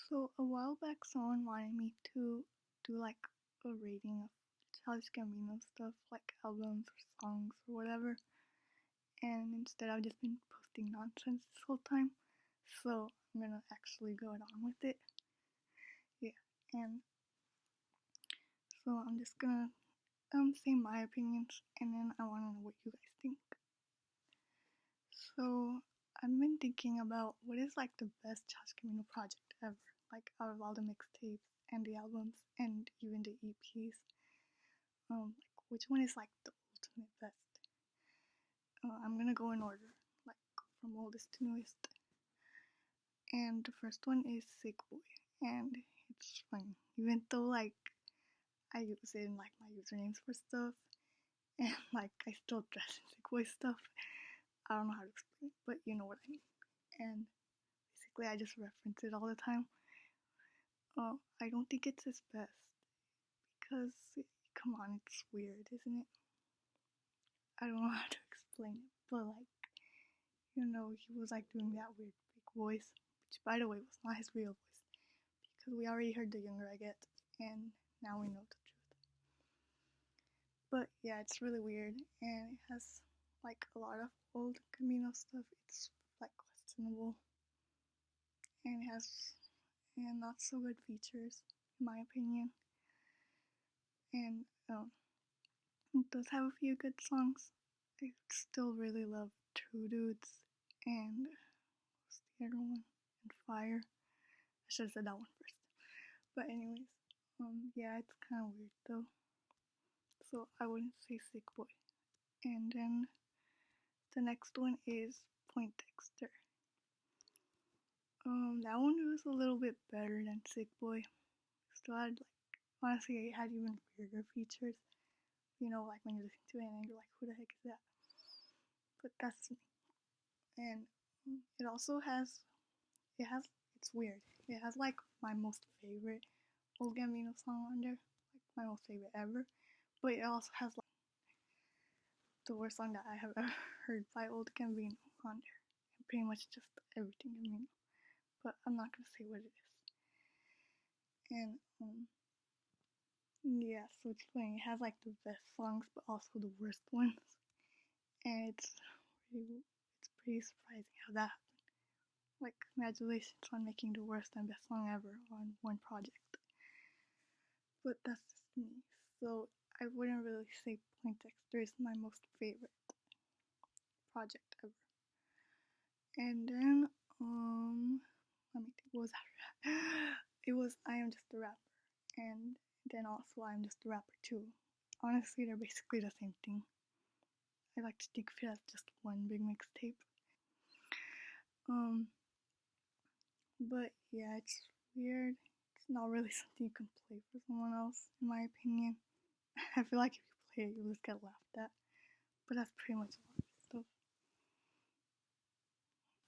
So a while back, someone wanted me to do like a rating of childish gambino stuff, like albums or songs or whatever. And instead, I've just been posting nonsense this whole time. So I'm gonna actually go on with it. Yeah, and so I'm just gonna say my opinions, and then I want to know what you guys think. So I've been thinking about what is like the best childish gambino project ever, like out of all the mixtapes and the albums and even the EPs. Like which one is like the ultimate best? I'm gonna go in order, like from oldest to newest. And the first one is Sick Boy, and it's funny, even though like I use it in like my usernames for stuff, and like I still dress in Sick Boy stuff. I don't know how to explain it, but you know what I mean. And basically, I just reference it all the time. I don't think it's his best because, come on, it's weird, isn't it? I don't know how to explain it, but like, he was like doing that weird big voice, which by the way was not his real voice, because we already heard The Younger I Get, and now we know the truth. But yeah, it's really weird, and it has like a lot of old Camino stuff. It's like questionable, and it has not so good features, in my opinion. And it does have a few good songs. I still really love Two Dudes and what's the other one? And Fire. I should have said that one first. But anyways, yeah, it's kind of weird though. So I wouldn't say Sick Boy. And then the next one is Poindexter. That one was a little bit better than Sick Boy. Still had like, honestly, it had even weirder features. Like when you listen to it and you're like, who the heck is that? But that's me. And it also has, it's weird. It has like my most favorite Old Gambino song on there, like my most favorite ever. But it also has like the worst song that I have ever heard by Old Gambino on there, and pretty much just everything Gambino. But I'm not gonna say what it is. And yeah, so it's funny. It has like the best songs, but also the worst ones, and it's pretty surprising how that happened. Like, congratulations on making the worst and best song ever on one project. But that's just me. So I wouldn't really say Poindexter is my most favorite project ever. And then, let me think, what was that? It was I Am Just a Rapper. And then also I Am Just a Rapper too. Honestly, they're basically the same thing. I like to think of it as just one big mixtape. But yeah, it's weird. It's not really something you can play for someone else, in my opinion. I feel like if you play it, you'll just get laughed at. But that's pretty much a lot of stuff.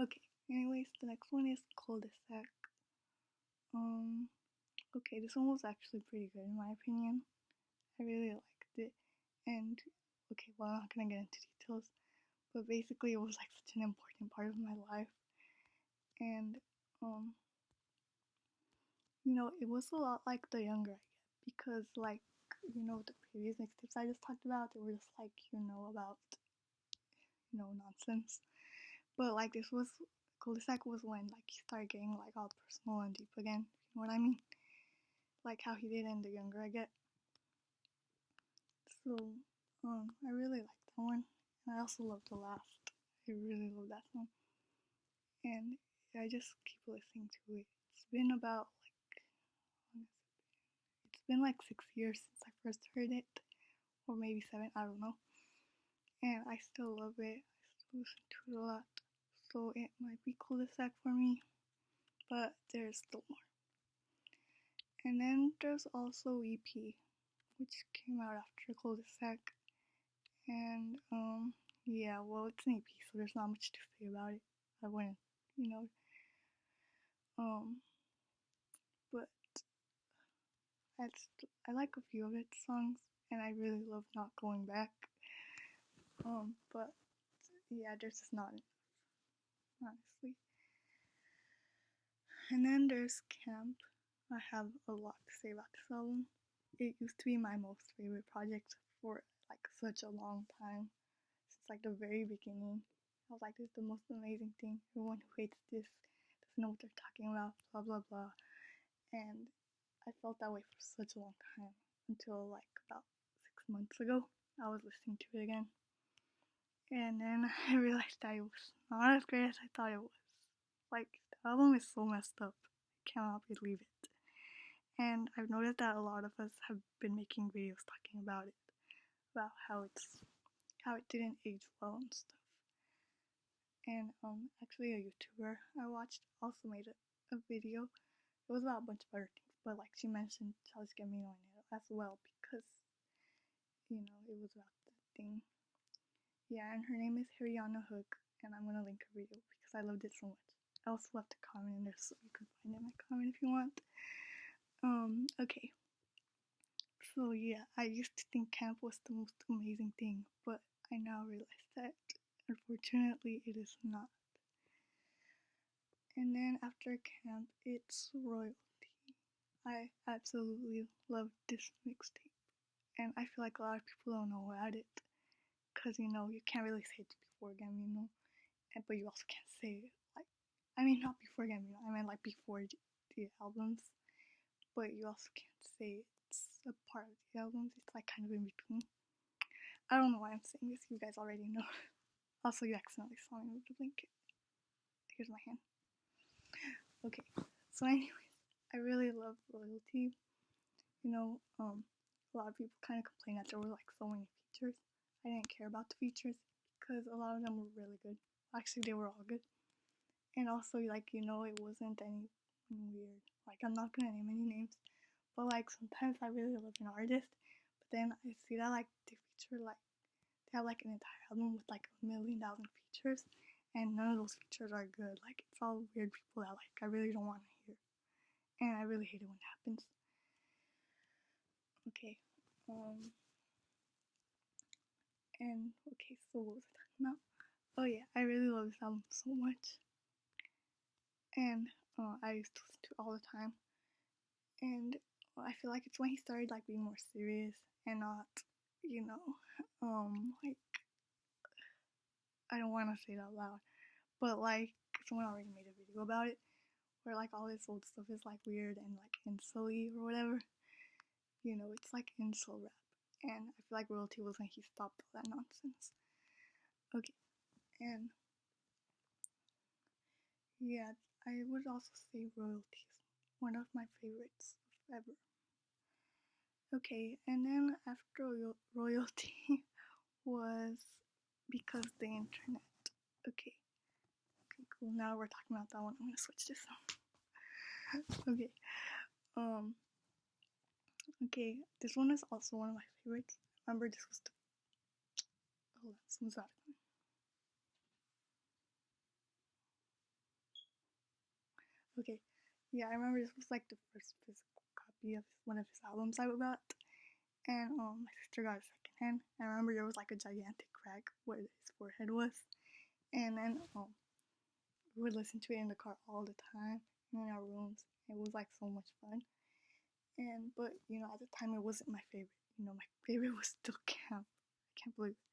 Okay, anyways, the next one is Cul-de-sac. Okay, this one was actually pretty good in my opinion. I really liked it. And, okay, well, I'm not gonna get into details, but basically it was like such an important part of my life. And, it was a lot like The Younger I Get, because like, the previous mixtapes I just talked about, they were just like, about, nonsense. But like this was, Cul-de-sac was when like he started getting like all personal and deep again, you know what I mean? Like how he did in The Younger I Get. So, I really liked that one. And I also love The Last. I really love that song. And I just keep listening to it. It's been about it's been like 6 years since I first heard it, or maybe 7, I don't know. And I still love it. I still listen to it a lot. So it might be Cul-de-sac for me, but there's still more. And then there's also EP, which came out after Cul-de-sac. And yeah, well, it's an EP, so there's not much to say about it. I wouldn't, but I like a few of its songs, and I really love Not Going Back. But yeah, there's just not enough, honestly. And then there's Camp. I have a lot to say about this album. It used to be my most favorite project for like such a long time. Since like the very beginning. I was like, this is the most amazing thing. Everyone who hates this doesn't know what they're talking about, blah blah blah. And I felt that way for such a long time until like about 6 months ago. I was listening to it again. And then I realized that it was not as great as I thought it was. Like, the album is so messed up. I cannot believe it. And I've noticed that a lot of us have been making videos talking about it. About how it didn't age well and stuff. And actually a YouTuber I watched also made a video. It was about a bunch of other things, but like she mentioned childish gambino in it as well because it was about that thing. Yeah, and her name is Hariana Hook, and I'm gonna link her video because I loved it so much. I also left a comment in there so you can find it in my comment if you want. Okay. So yeah, I used to think camp was the most amazing thing, but I now realize that unfortunately it is not. And then after camp, it's royalty. I absolutely love this mixtape, and I feel like a lot of people don't know about it, cause you can't really say it before Gambino, but you also can't say it not before Gambino. I meant like before the albums, but you also can't say it's a part of the albums. It's like kind of in between. I don't know why I'm saying this. You guys already know. Also, you accidentally saw me move the blanket. Here's my hand. Okay. So, anyways, I really love royalty. A lot of people kind of complain that there were like so many features. I didn't care about the features because a lot of them were really good. Actually, they were all good. And also, it wasn't any weird. Like, I'm not gonna name any names, but like sometimes I really love an artist, but then I see that like they feature like they have like an entire album with like 1,000,000 features, and none of those features are good. Like it's all weird people that like I really don't want to hear, and I really hate it when it happens. Okay, and okay, so what was I talking about? Oh yeah, I really love this album so much, and I used to listen to it all the time, and I feel like it's when he started like being more serious and not, like I don't want to say it out loud, but like someone already made a video about it, where like all this old stuff is like weird and like insulty or whatever. It's like insult rap, and I feel like royalty was when he stopped all that nonsense. Okay, and yeah, I would also say royalty is one of my favorites ever. Okay, and then after royalty was because the internet. Okay, okay, cool. Now we're talking about that one. I'm gonna switch this on. Okay, okay. This one is also one of my favorites. Remember, this was the. Hold on, someone's out. Okay, yeah, I remember this was like the first physical copy of one of his albums I got, and my sister got it secondhand. I remember there was like a gigantic crack where his forehead was, and then we would listen to it in the car all the time in our rooms. It was like so much fun, but at the time it wasn't my favorite. My favorite was still Camp. I can't believe it.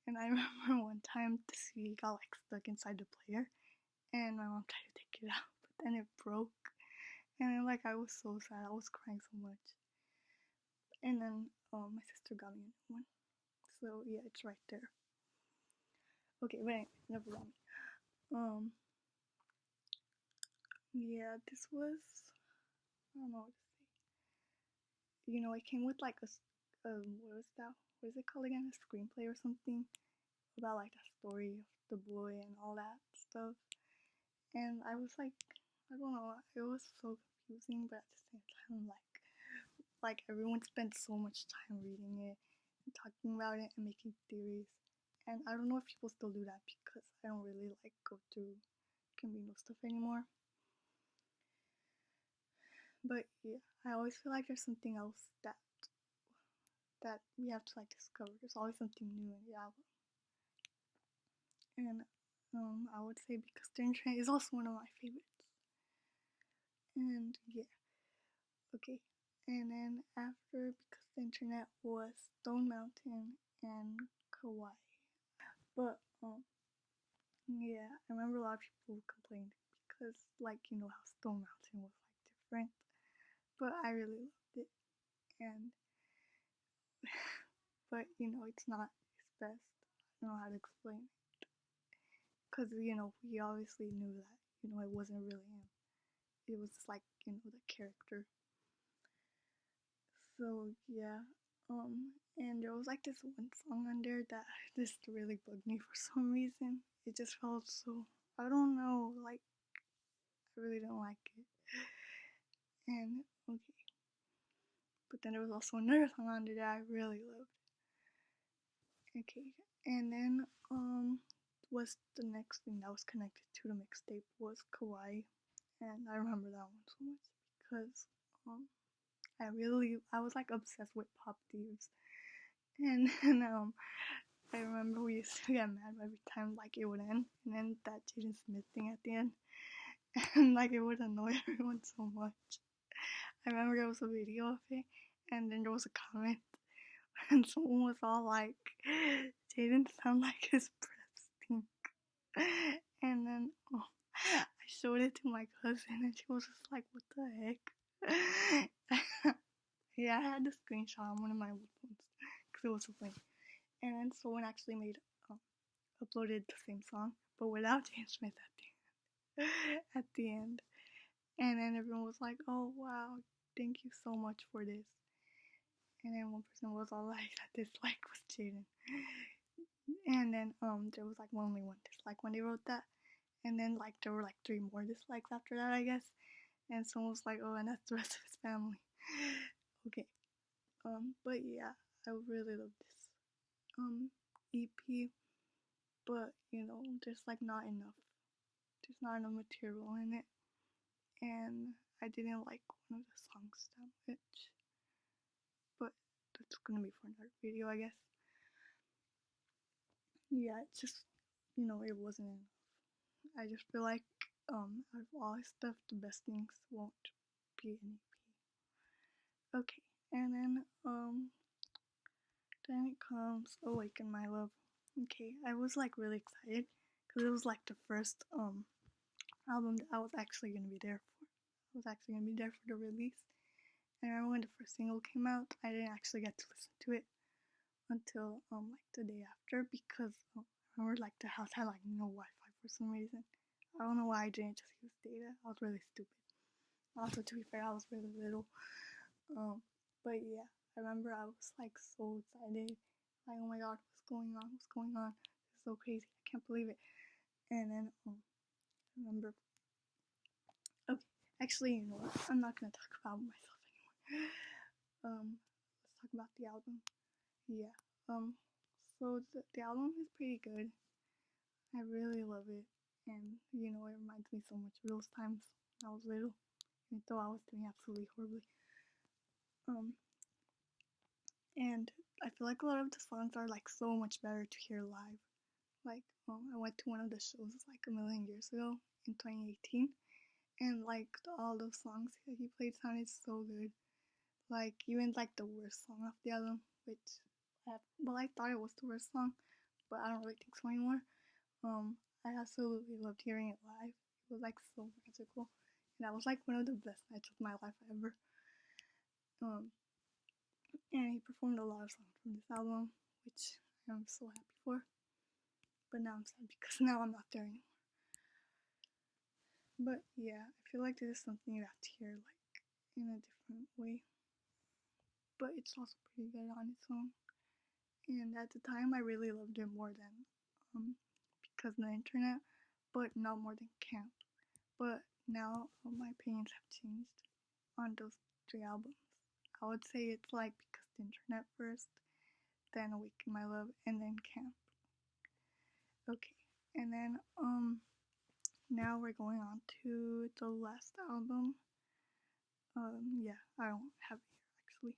And I remember one time the CD got like stuck inside the player, and my mom tried to take it out, but then it broke, and then, like I was so sad. I was crying so much. And then my sister got me a new one, so yeah, it's right there. Okay, but anyway, never mind. Yeah, this was, I don't know what to say. It came with like what was that? What is it called again? A screenplay or something about like the story of the boy and all that stuff. And I was like, I don't know, it was so confusing, but at the same time, like everyone spent so much time reading it and talking about it and making theories. And I don't know if people still do that because I don't really like go through Gambino stuff anymore. But yeah, I always feel like there's something else that we have to like discover. There's always something new in the album. And I would say Because the Internet is also one of my favorites. And yeah, okay. And then after Because the Internet was Stone Mountain and Kawaii. But yeah, I remember a lot of people complained because how Stone Mountain was different. But I really loved it. And but it's not his best. I don't know how to explain it. Because we obviously knew that it wasn't really him. It was just the character. So yeah, and there was this one song on there that just really bugged me for some reason. It just felt so, I don't know, I really don't like it. And okay, but then there was also another song on there that I really loved. Okay, and then was the next thing that was connected to the mixtape was Kawaii, and I remember that one so much because I was obsessed with Pop Thieves, and I remember we used to get mad every time it would end, and then that Jaden Smith thing at the end, and it would annoy everyone so much. I remember there was a video of it, and then there was a comment, and someone was all like, "Jaden sound like his breath stink," and then I showed it to my cousin, and she was just like, "What the heck?" Yeah, I had the screenshot on one of my old phones because it was so funny. And then someone actually uploaded the same song, but without James Smith at the end. And then everyone was like, "Oh wow, thank you so much for this." And then one person was all like, "That dislike was Jaden." And then there was only one dislike when they wrote that. And then there were 3 more dislikes after that, I guess. And someone was like, "Oh, and that's the rest of his family." Okay. But yeah, I really love this EP, but there's not enough. There's not enough material in it, and I didn't like one of the songs that much. But that's gonna be for another video, I guess. Yeah, it's just it wasn't enough. I just feel like out of all his stuff, the best things won't be an EP. Okay, and then it comes Awaken My Love. Okay, I was really excited because it was the first album that I was actually gonna be there for. I was actually gonna be there for the release. And I remember when the first single came out, I didn't actually get to listen to it until the day after because I remember the house had no Wi-Fi for some reason. I don't know why I didn't just use data. I was really stupid. Also, to be fair, I was really little. But yeah, I remember I was so excited. Oh my god, what's going on? What's going on? It's so crazy. I can't believe it. And then I remember. Okay, actually, you know what? I'm not gonna talk about myself anymore. Let's talk about the album. Yeah. So the album is pretty good. I really love it, and it reminds me so much of those times when I was little, even though I was doing absolutely horribly. And I feel like a lot of the songs are so much better to hear live. I went to one of the shows a million years ago in 2018, and all those songs that he played sounded so good. Even the worst song off the album, which I thought it was the worst song, but I don't really think so anymore. I absolutely loved hearing it live. It was so magical, and that was one of the best nights of my life ever. And he performed a lot of songs from this album, which I'm so happy for. But now I'm sad because now I'm not there anymore. But yeah, I feel like this is something you have to hear in a different way. But it's also pretty good on its own. And at the time, I really loved it more than Because of the Internet, but not more than Camp. But now my opinions have changed on those 3 albums. I would say it's Because the Internet first, then Awaken My Love, and then Camp. Okay, and then now we're going on to the last album. Yeah, I don't have it here actually.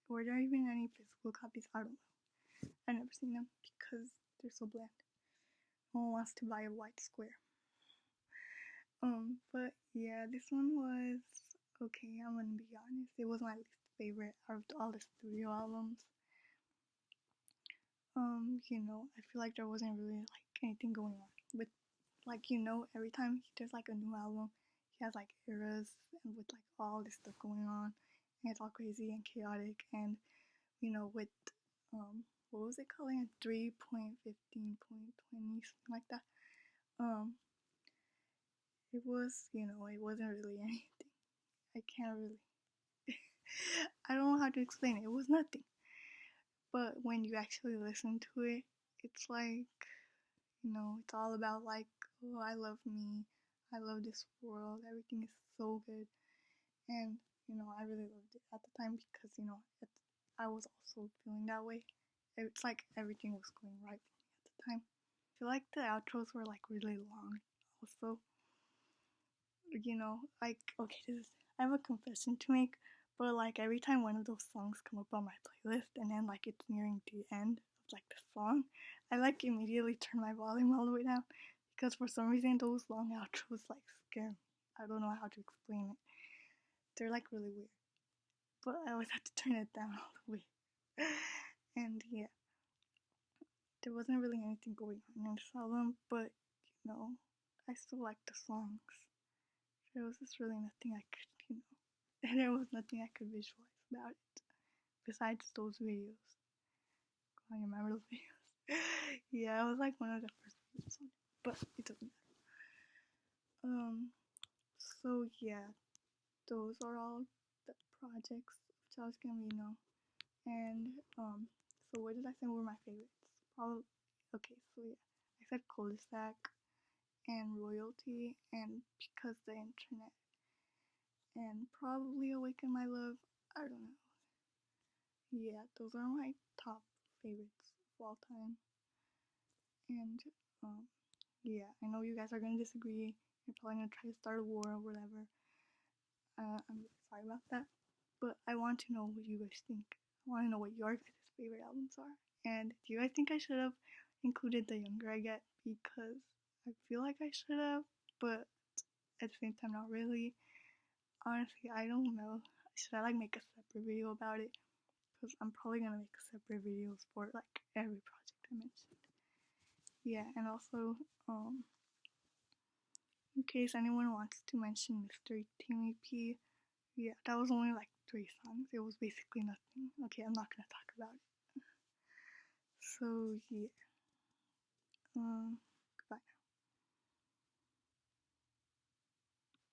Were there even any physical copies? I don't know. I've never seen them because they're so bland. no one wants to buy a white square. But yeah, this one was okay. I'm gonna be honest. It was my least favorite out of all the studio albums. I feel like there wasn't really like anything going on with like every time there's like a new album, he has like eras and with like all this stuff going on, and it's all crazy and chaotic. And with what was it called? 3.15.20 something like that. Um, it was it wasn't really anything. I can't really. I don't know how to explain it. It was nothing. But when you actually listen to it, it's like it's all about like, oh, I love me, I love this world, everything is so good. And I really loved it at the time because I was also feeling that way. It's like everything was going right for me at the time. I feel like the outros were like really long also. Like, okay, I have a confession to make, but like every time one of those songs come up on my playlist and then like it's nearing the end of like the song, I like immediately turn my volume all the way down because for some reason those long outros like scare me. I don't know how to explain it. They're like really weird, but I always have to turn it down all the way. And yeah, there wasn't really anything going on in this album, but I still like the songs. There was just really nothing I could, and there was nothing I could visualize about it besides those videos. Oh, you remember those videos? Yeah, I was like one of the first videos on it, but it doesn't matter. So yeah, those are all the projects of Childish Gambino, and so what did I say were my favorites? Probably okay. So yeah, I said cul-de-sac and royalty, and because the internet, and probably awaken my love. I don't know. Yeah, those are my top favorites of all time. And um, yeah, I know you guys are gonna disagree. You're probably gonna try to start a war or whatever. I'm really sorry about that. But I want to know what you guys think. I want to know what your guys' favorite albums are. And do you guys think I should have included The Younger I Get? Because I feel like I should have, but at the same time, not really. Honestly, I don't know. Should I like make a separate video about it? Because I'm probably gonna make separate videos for like every project I mentioned. Yeah, and also, in case anyone wants to mention Mystery Team EP, yeah, that was only like 3 songs. It was basically nothing. Okay, I'm not gonna talk about it. So yeah,